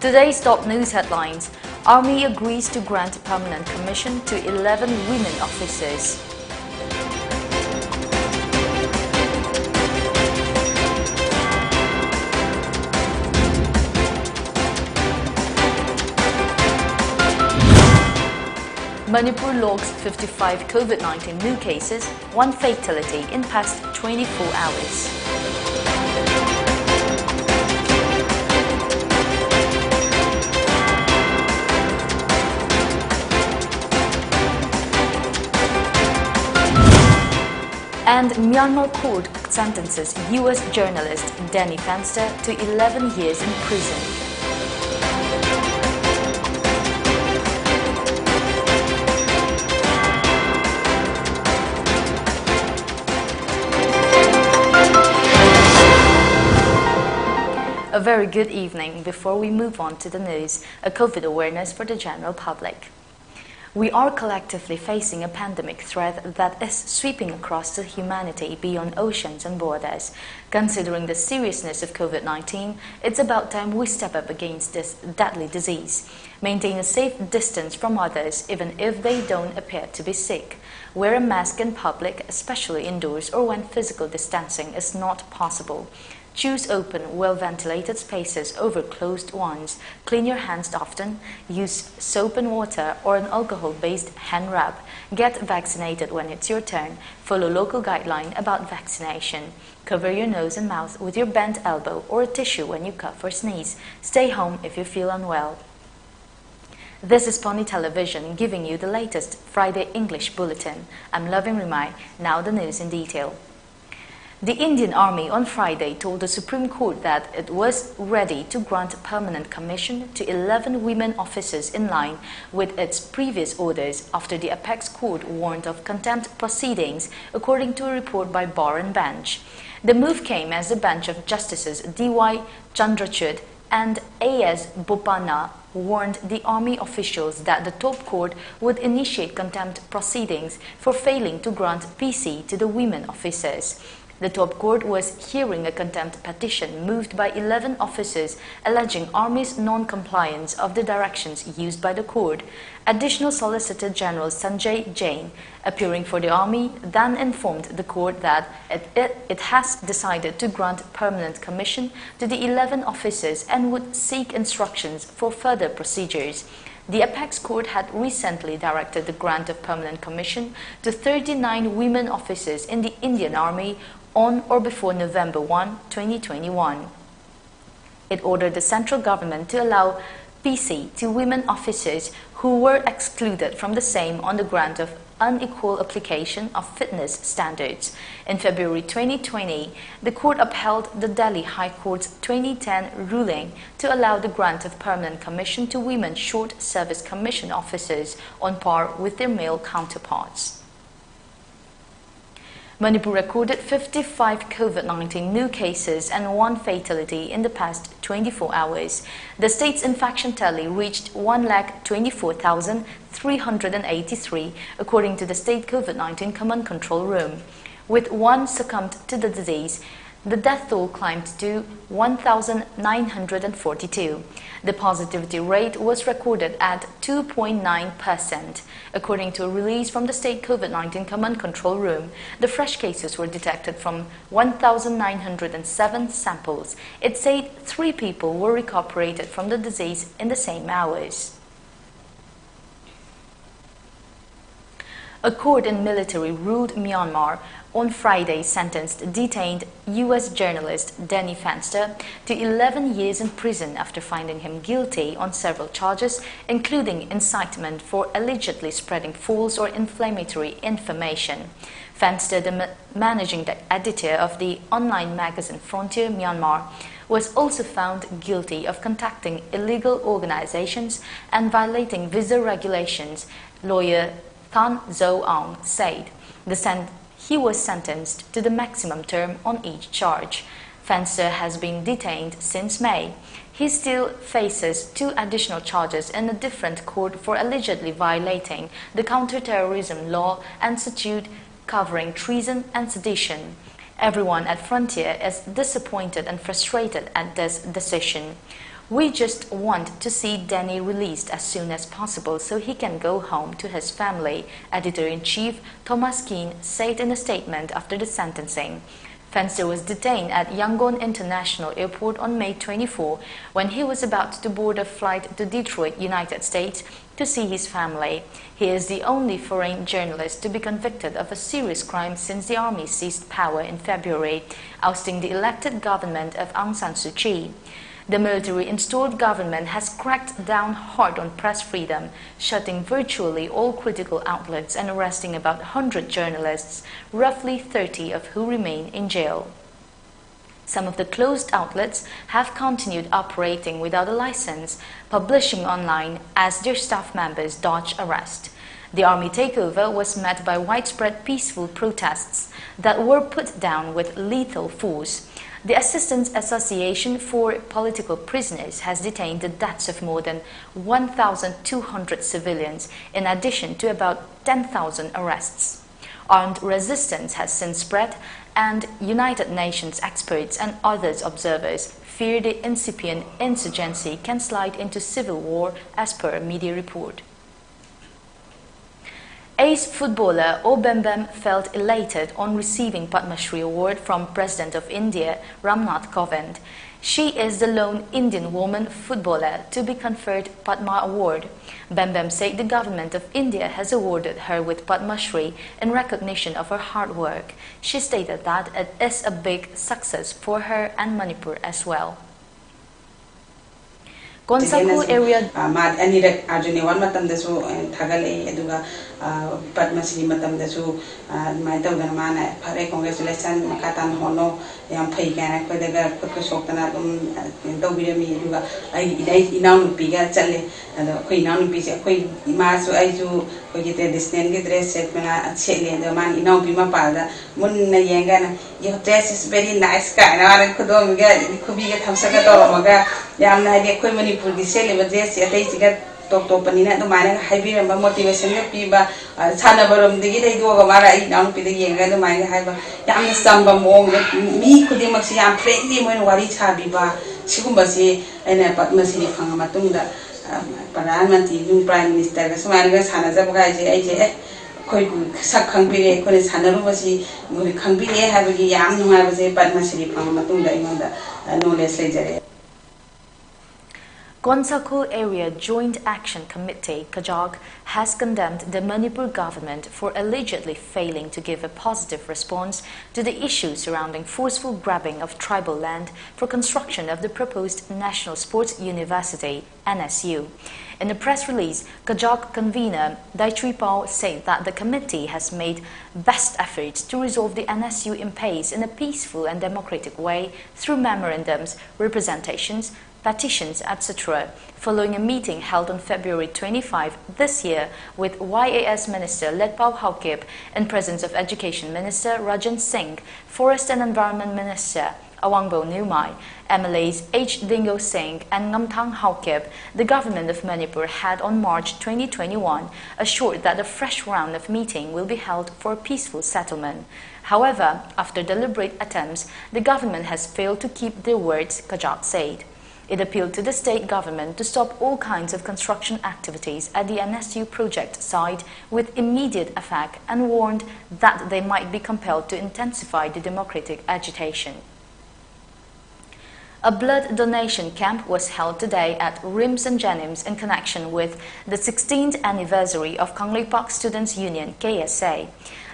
Today's top news headlines. Army agrees to grant permanent commission to 11 women officers. Manipur logs 55 COVID-19 new cases, 1 fatality in past 24 hours. And Myanmar court sentences US journalist Danny Fenster to 11 years in prison. A very good evening. Before we move on to the news, a COVID awareness for the general public. We are collectively facing a pandemic threat that is sweeping across the humanity beyond oceans and borders. Considering the seriousness of COVID-19, it's about time we step up against this deadly disease. Maintain a safe distance from others even if they don't appear to be sick. Wear a mask in public, especially indoors or when physical distancing is not possible. Choose open, well-ventilated spaces over closed ones. Clean your hands often. Use soap and water or an alcohol-based hand rub. Get vaccinated when it's your turn. Follow local guidelines about vaccination. Cover your nose and mouth with your bent elbow or a tissue when you cough or sneeze. Stay home if you feel unwell. This is Pony Television giving you the latest Friday English Bulletin. I'm Loving Rimai. Now the news in detail. The Indian Army on Friday told the Supreme Court that it was ready to grant permanent commission to 11 women officers in line with its previous orders after the apex court warned of contempt proceedings, according to a report by Bar and Bench. The move came as the bench of Justices D.Y. Chandrachud and A.S. Bopanna warned the Army officials that the top court would initiate contempt proceedings for failing to grant PC to the women officers. The top court was hearing a contempt petition moved by 11 officers alleging Army's non-compliance of the directions used by the court. Additional Solicitor General Sanjay Jain, appearing for the Army, then informed the court that it has decided to grant permanent commission to the 11 officers and would seek instructions for further procedures. The apex court had recently directed the grant of permanent commission to 39 women officers in the Indian Army on or before November 1, 2021. It ordered the central government to allow PC to women officers who were excluded from the same on the ground of unequal application of fitness standards. In February 2020, the court upheld the Delhi High Court's 2010 ruling to allow the grant of permanent commission to women short service commission officers on par with their male counterparts. Manipur recorded 55 COVID-19 new cases and 1 fatality in the past 24 hours. The state's infection tally reached 124,383, according to the state COVID-19 Command Control Room. With 1 succumbed to the disease, the death toll climbed to 1,942. The positivity rate was recorded at 2.9%. According to a release from the state COVID-19 Command Control Room, the fresh cases were detected from 1,907 samples. It said 3 people were recuperated from the disease in the same hours. A court in military-ruled Myanmar on Friday sentenced detained US journalist Danny Fenster to 11 years in prison after finding him guilty on several charges, including incitement for allegedly spreading false or inflammatory information. Fenster, the managing editor of the online magazine Frontier Myanmar, was also found guilty of contacting illegal organizations and violating visa regulations, lawyer Than Zo Aung said. He was sentenced to the maximum term on each charge. Fenster has been detained since May. He still faces 2 additional charges in a different court for allegedly violating the counter-terrorism law and statute covering treason and sedition. Everyone at Frontier is disappointed and frustrated at this decision. "We just want to see Danny released as soon as possible so he can go home to his family," Editor-in-Chief Thomas Keane said in a statement after the sentencing. Fenster was detained at Yangon International Airport on May 24 when he was about to board a flight to Detroit, United States, to see his family. He is the only foreign journalist to be convicted of a serious crime since the army seized power in February, ousting the elected government of Aung San Suu Kyi. The military-installed government has cracked down hard on press freedom, shutting virtually all critical outlets and arresting about 100 journalists, roughly 30 of who remain in jail. Some of the closed outlets have continued operating without a license, publishing online as their staff members dodge arrest. The army takeover was met by widespread peaceful protests that were put down with lethal force. The Assistance Association for Political Prisoners has detained the deaths of more than 1,200 civilians, in addition to about 10,000 arrests. Armed resistance has since spread, and United Nations experts and others observers fear the incipient insurgency can slide into civil war, as per a media report. Ace footballer O Bembem felt elated on receiving Padma Shri Award from President of India, Ramnath Kovind. She is the lone Indian woman footballer to be conferred Padma Award. Bembem said the government of India has awarded her with Padma Shri in recognition of her hard work. She stated that it is a big success for her and Manipur as well. Gonsaku area Anirak Arjuni one matam dasu Thagale Eduga Padma Shri matam dasu Maita Mana Pare congratulations Makatan Hono Yam Paygan Kodaga Kokosokana Dobirami Eduga Inam Piga Chale and Queen Pisa Queen Masu Aizu Kogite distinct dress set Chile and the man Inam Pima Pada Munna Yangana. Your dress is very nice kind of Kodomiga could be a Tamsaka Maga Yamna Equipment for the sale of this yet to get talked open in the mine, heavy and motivation of people, Sanabarum, the Gita Gomara, down to the young and the mine, have Yam Samba Mong, me could you maxi and friendly when what is Habiba, Sikumbasi, and a Patmasi Pangamatunda, Paramanti, Prime Minister, Samagas, Hanazaga, Sakangbi, Colis Hanarubasi, Murikangbi, having Yam, who I was a Patmasi Pangamatunda, no less later. Gonsaku Area Joint Action Committee, KAJOG, has condemned the Manipur government for allegedly failing to give a positive response to the issues surrounding forceful grabbing of tribal land for construction of the proposed National Sports University, NSU. In a press release, KAJOG convener Daitri Pao said that the committee has made best efforts to resolve the NSU impasse in a peaceful and democratic way through memorandums, representations, petitions, etc., following a meeting held on February 25 this year with YAS Minister Letpao Haokip in presence of Education Minister Rajan Singh, Forest and Environment Minister Awangbo Numai, MLAs H. Dingo Singh and Ngamthang Haokip. The government of Manipur had on March 2021 assured that a fresh round of meeting will be held for a peaceful settlement. However, after deliberate attempts, the government has failed to keep their words, KAJOG said. It appealed to the state government to stop all kinds of construction activities at the NSU project site with immediate effect and warned that they might be compelled to intensify the democratic agitation. A blood donation camp was held today at Rims and Jenims in connection with the 16th anniversary of Kangleipak Students' Union, KSA.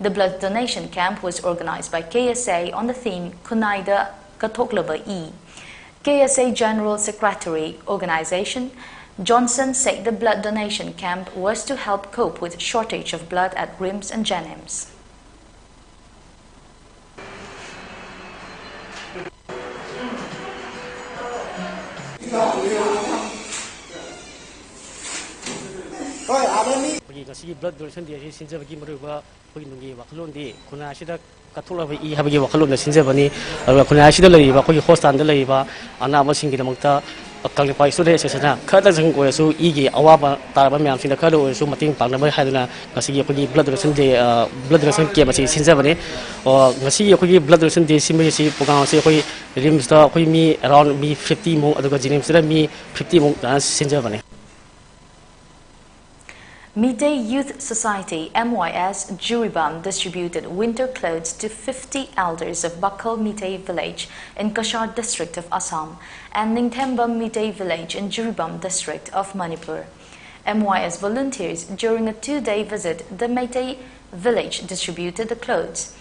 The blood donation camp was organized by KSA on the theme Kunaida Katoklaba E. KSA General Secretary Organization Johnson said the blood donation camp was to help cope with shortage of blood at Rims and Jenims. blood donation day sinjabagi maruba puginungi wakalondi kuna asida katolaba I habagi wakalona sinjabani khuna asida laiba khoi hostan da laiba ana ma singi damakta Kalipai sudah sesana kada jeng ko su igi awaba taraba myam sinda kada su mating pang na haiduna ngasi ko gi blood donation ke ma si sinja bane o ngasi ko gi blood donation de sim si pugang si ko rim sta ko mi around mi 50 mo aduga jinim sira mi 50 mo sinja bane. Midday Youth Society MYS Juribam distributed winter clothes to 50 elders of Bakal Midday village in Kashar district of Assam and Ningthembam Midday village in Juribam district of Manipur. MYS volunteers during a 2-day visit the Midday village distributed the clothes.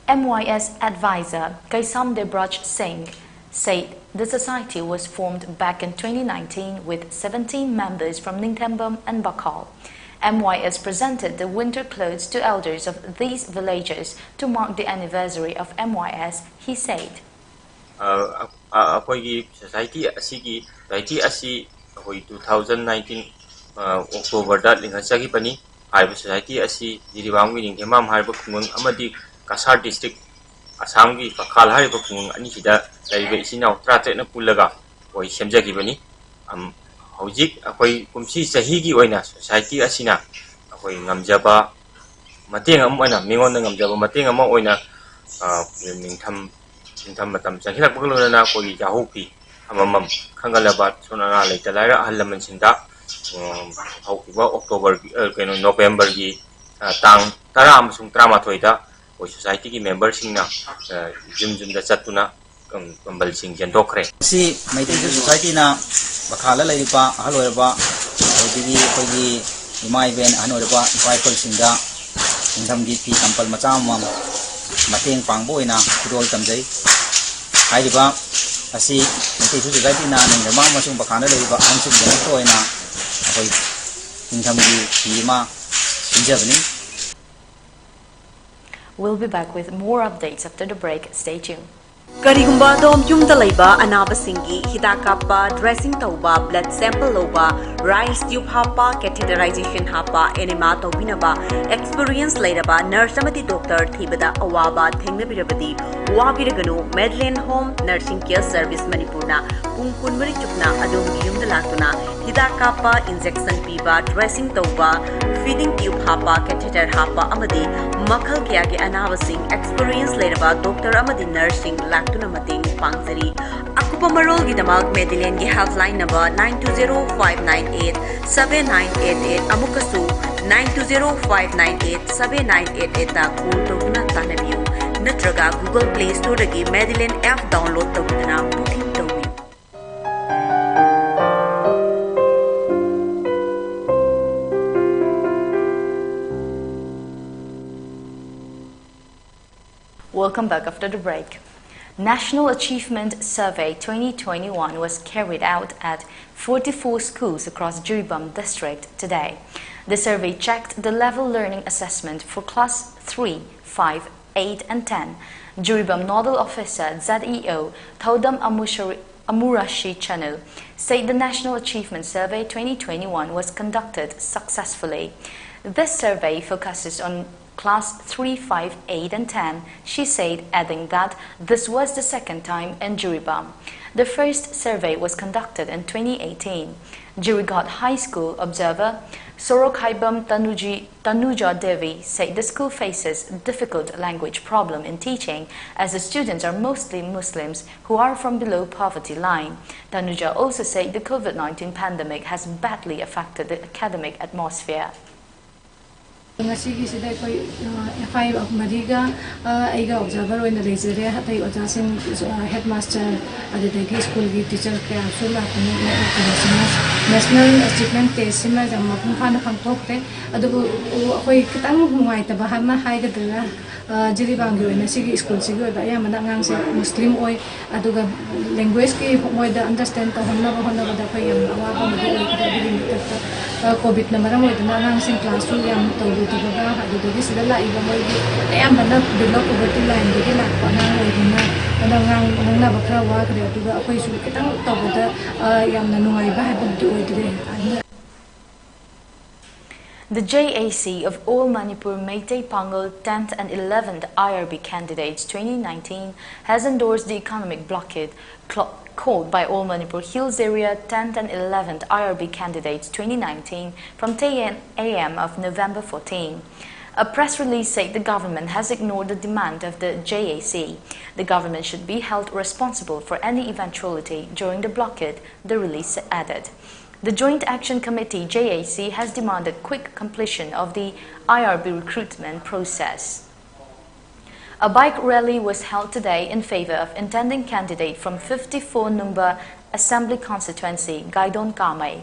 MYS advisor Kaisam Debraj Singh said the society was formed back in 2019 with 17 members from Ningthembam and Bakal. MYS presented the winter clothes to elders of these villages to mark the anniversary of MYS, he said. Society asi 2019 October da lingasagi pani haiba society asi Jiribam gi Ningthembam haiba khungun amadi Kasar district Assam gi Bakal haiba khungun ani sida laiba isinau 13 na pullaga oi semjagi bani Hojik akoi kumsi sahigi oina society asina akoi ngamjaba mateng am oina mingon na ngamjaba mateng am oina ningtham matam changilak buglona ko yahupi amamam khangalaba sonara leita laira halaman sinda haukiba October keno November gi tang 10 amasung 13 da oi society gi member singna jum da chatuna kambal sing jendokre si Midday Society na Bakala laipa haloiba odigi kogi imai ben hanoiba bible singda ingdam gi pi kampal macham mateng pangboina kudol tamjai haiba asi Midday Society na ningma masung Bakala laiba ansung toina koi ingdam gi pi ma injabni. We'll be back with more updates after the break. Stay tuned. Karigumba dom yumda laiba anabasingi hidak kappa dressing tauba blood sample loba rice tube hapa catheterization hapa enema tobinaba experience lairaba nurse amati doctor thibada awaba thengnabirabadi wabiraganu Medland Home Nursing Care Service Manipurna pung kunmari chukna adom yumda latuna hidak kappa injection piba dressing tauba feeding tube hapa catheter hapa amadi makhal kya ge anabasing experience lairaba doctor amadi nursing tuna mating pangzari akupa marol gi damak Medland gi helpline number 9205987988 amukasu 9205987988 ta call tuna tanabiu natraga Google Play Store gi Medland app download tawduna booking tawi. Welcome back after the break. National Achievement Survey 2021 was carried out at 44 schools across Juribam district today. The survey checked the level learning assessment for class 3, 5, 8 and 10. Juribam Nodal Officer ZEO Thodam Amurashi Chanu said the National Achievement Survey 2021 was conducted successfully. This survey focuses on Class 3, 5, 8 and 10, she said, adding that this was the second time in Juribam. The first survey was conducted in 2018. Jurigat High School observer Sorokhaibam Tanuja Devi said the school faces difficult language problem in teaching as the students are mostly Muslims who are from below poverty line. Tanuja also said the COVID-19 pandemic has badly affected the academic atmosphere. Ngasi sida koi FI of Mariga aiga observer when leisure hatai ojasin headmaster adedagi school gi teacher ke asula national achievement test sima jam mapung phana phangthokte adubu koi kitang hungai ta bahama haiga dra Juribam gi na sigi school sigi ba ya mana ngang se muslim oi aduga language ki moi da understand ta honna da koi yam awa ba madu COVID na maram oi da ngang sing classroom yam to Tugaga adugi sila la iba mo ay amana below poverty line gi la pa na oi na nang na bakra wa kre aduga akoy su kitang tawda yam na nungay ba habog di oi dire. The JAC of All Manipur Meitei Pangal 10th and 11th IRB candidates 2019 has endorsed the economic blockade called by All Manipur Hills Area 10th and 11th IRB candidates 2019 from 10 a.m. of November 14. A press release said the government has ignored the demand of the JAC. The government should be held responsible for any eventuality during the blockade, the release added. The Joint Action Committee JAC has demanded quick completion of the IRB recruitment process. A bike rally was held today in favor of intending candidate from 54 Numba Assembly Constituency, Gaidon Kamai.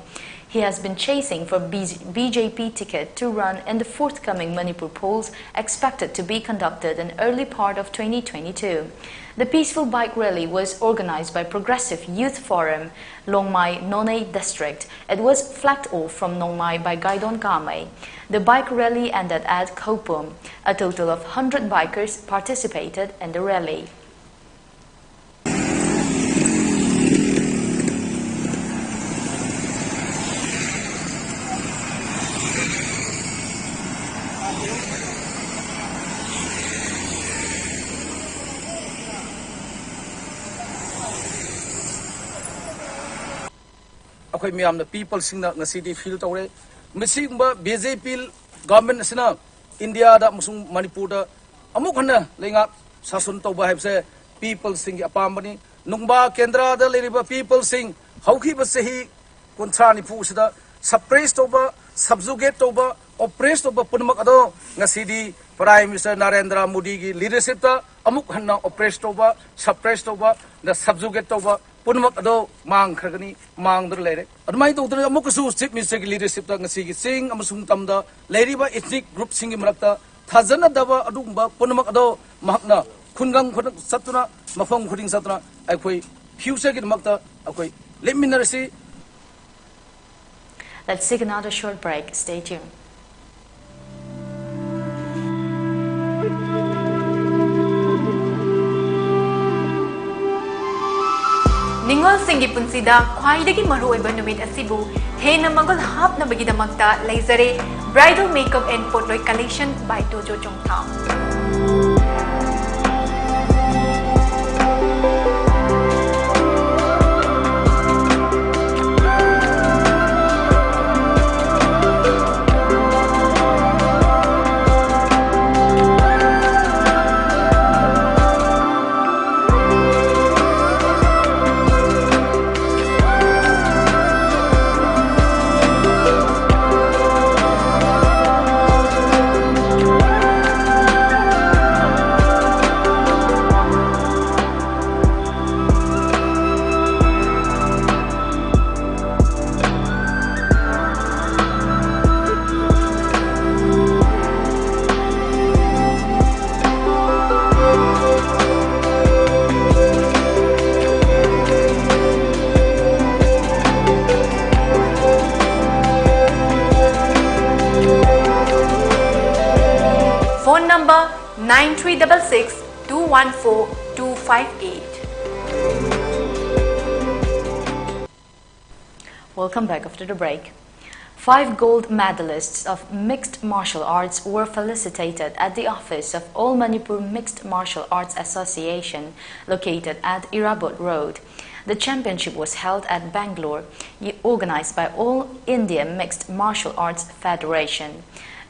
He has been chasing for BJP ticket to run in the forthcoming Manipur polls expected to be conducted in early part of 2022. The peaceful bike rally was organized by Progressive Youth Forum, Longmai Nonei District. It was flagged off from Longmai by Gaidon Kamai. The bike rally ended at Kopum. A total of 100 bikers participated in the rally. अखोई मियाम the people sing the ngasi di feel tawre mising ba BJP government asina India da musung Manipur da amuk hanna lenga sasun tawba habse people sing apambani nungba kendra da leriba people sing hauki ba sehi kontra ni pu sida suppress tawba subjugate tawba oppress tawba punmak ado ngasi di Prime Minister Narendra Modi gi leadership ta amuk hanna oppress tawba suppress tawba da subjugate tawba punmak ado mang khargani mang dur lere admai to utra amuk su chief minister gi leadership ta ngasi gi sing amasung tamda leriba ethnic group sing gi marakta thajana daba adugba punmak ado mahakna khungang khun satuna mafang khuding satuna akhoi future gi makta akhoi leminarsi. Let's take another short break. Stay tuned. Ningol singi punsida khwaidagi maruoiba numit asibu hena magol hapnabagidamagta laizare bridal makeup and photo collection by Dojo Chongtham. Phone number 9366-214-258. Welcome back after the break. 5 gold medalists of mixed martial arts were felicitated at the office of All Manipur Mixed Martial Arts Association located at Irabot Road. The championship was held at Bangalore, organized by All India Mixed Martial Arts Federation.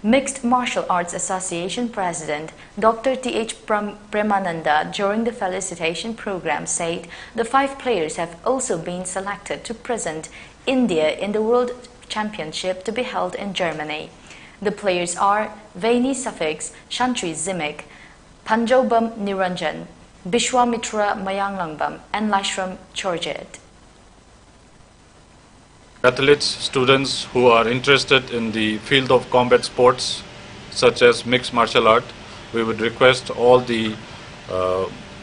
Mixed Martial Arts Association President Dr. T.H. Premananda during the felicitation program said the 5 players have also been selected to present India in the World Championship to be held in Germany. The players are Vaini Safix, Shantri Zimik, Panjobam Niranjan, Bishwamitra Mayanglangbam and Lashram Chorjet. Athletes, students who are interested in the field of combat sports such as mixed martial art, we would request all the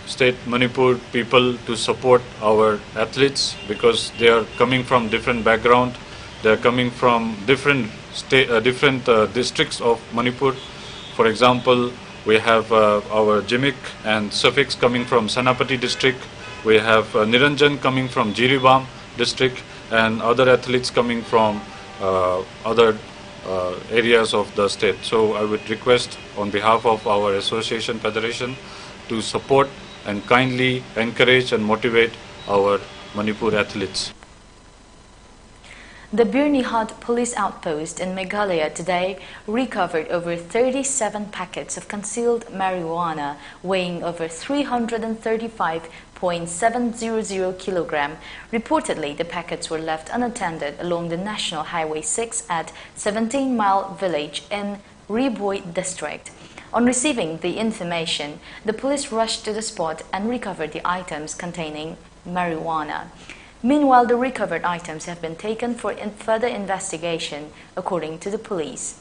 state Manipur people to support our athletes because they are coming from different background, they are coming from different districts of Manipur. For example, we have our Jimik and Suffix coming from Sanapati district, we have Niranjan coming from Jiribam district, and other athletes coming from other areas of the state. So I would request on behalf of our association federation to support and kindly encourage and motivate our Manipur athletes. The Birnihat police outpost in Meghalaya today recovered over 37 packets of concealed marijuana weighing over 335.700 kilogram. Reportedly, the packets were left unattended along the National Highway 6 at 17 Mile village in Riboi district. On receiving the information, the police rushed to the spot and recovered the items containing marijuana. Meanwhile, the recovered items have been taken for further investigation, according to the police.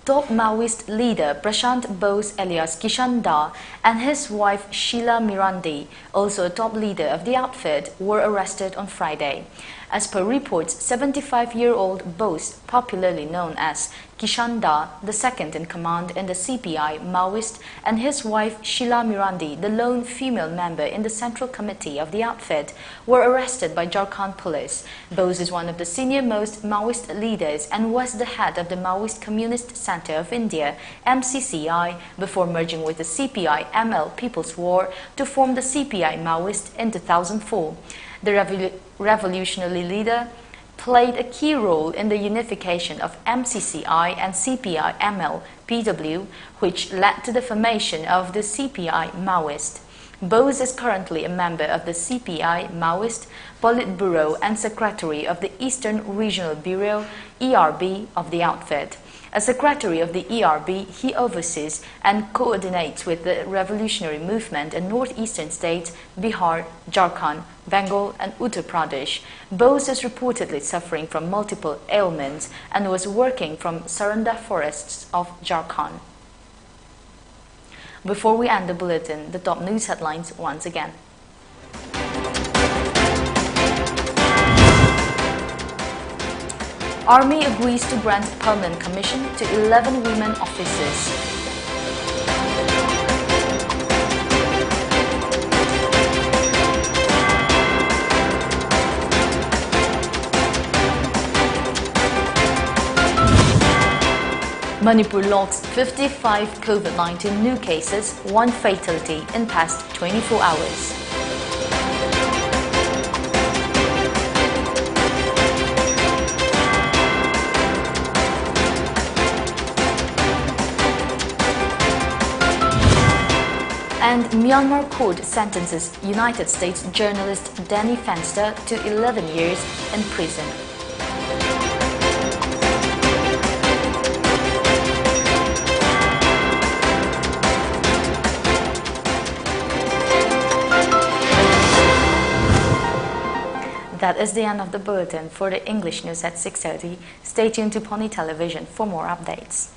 Top Maoist leader Prashant Bose alias Kishan Da and his wife Sheila Mirandi, also a top leader of the outfit, were arrested on Friday. As per reports, 75-year-old Bose, popularly known as Kishan Da, the second in command in the CPI Maoist, and his wife Sheila Mirandi, the lone female member in the Central Committee of the outfit, were arrested by Jharkhand police. Bose is one of the senior-most Maoist leaders and was the head of the Maoist Communist Centre of India, MCCI, before merging with the CPI ML People's War to form the CPI Maoist in 2004. The revolutionary leader played a key role in the unification of MCCI and CPI ML PW, which led to the formation of the CPI Maoist. Bose is currently a member of the CPI Maoist Politburo and secretary of the Eastern Regional Bureau (ERB) of the outfit. As secretary of the ERB, he oversees and coordinates with the revolutionary movement in northeastern states Bihar, Jharkhand, Bengal and Uttar Pradesh. Bose is reportedly suffering from multiple ailments and was working from Saranda forests of Jharkhand. Before we end the bulletin, the top news headlines once again. Army agrees to grant permanent commission to 11 women officers. Manipur logs 55 COVID-19 new cases, 1 fatality in past 24 hours. And Myanmar court sentences United States journalist Danny Fenster to 11 years in prison. That is the end of the bulletin. For the English news at 6:30, stay tuned to Pony Television for more updates.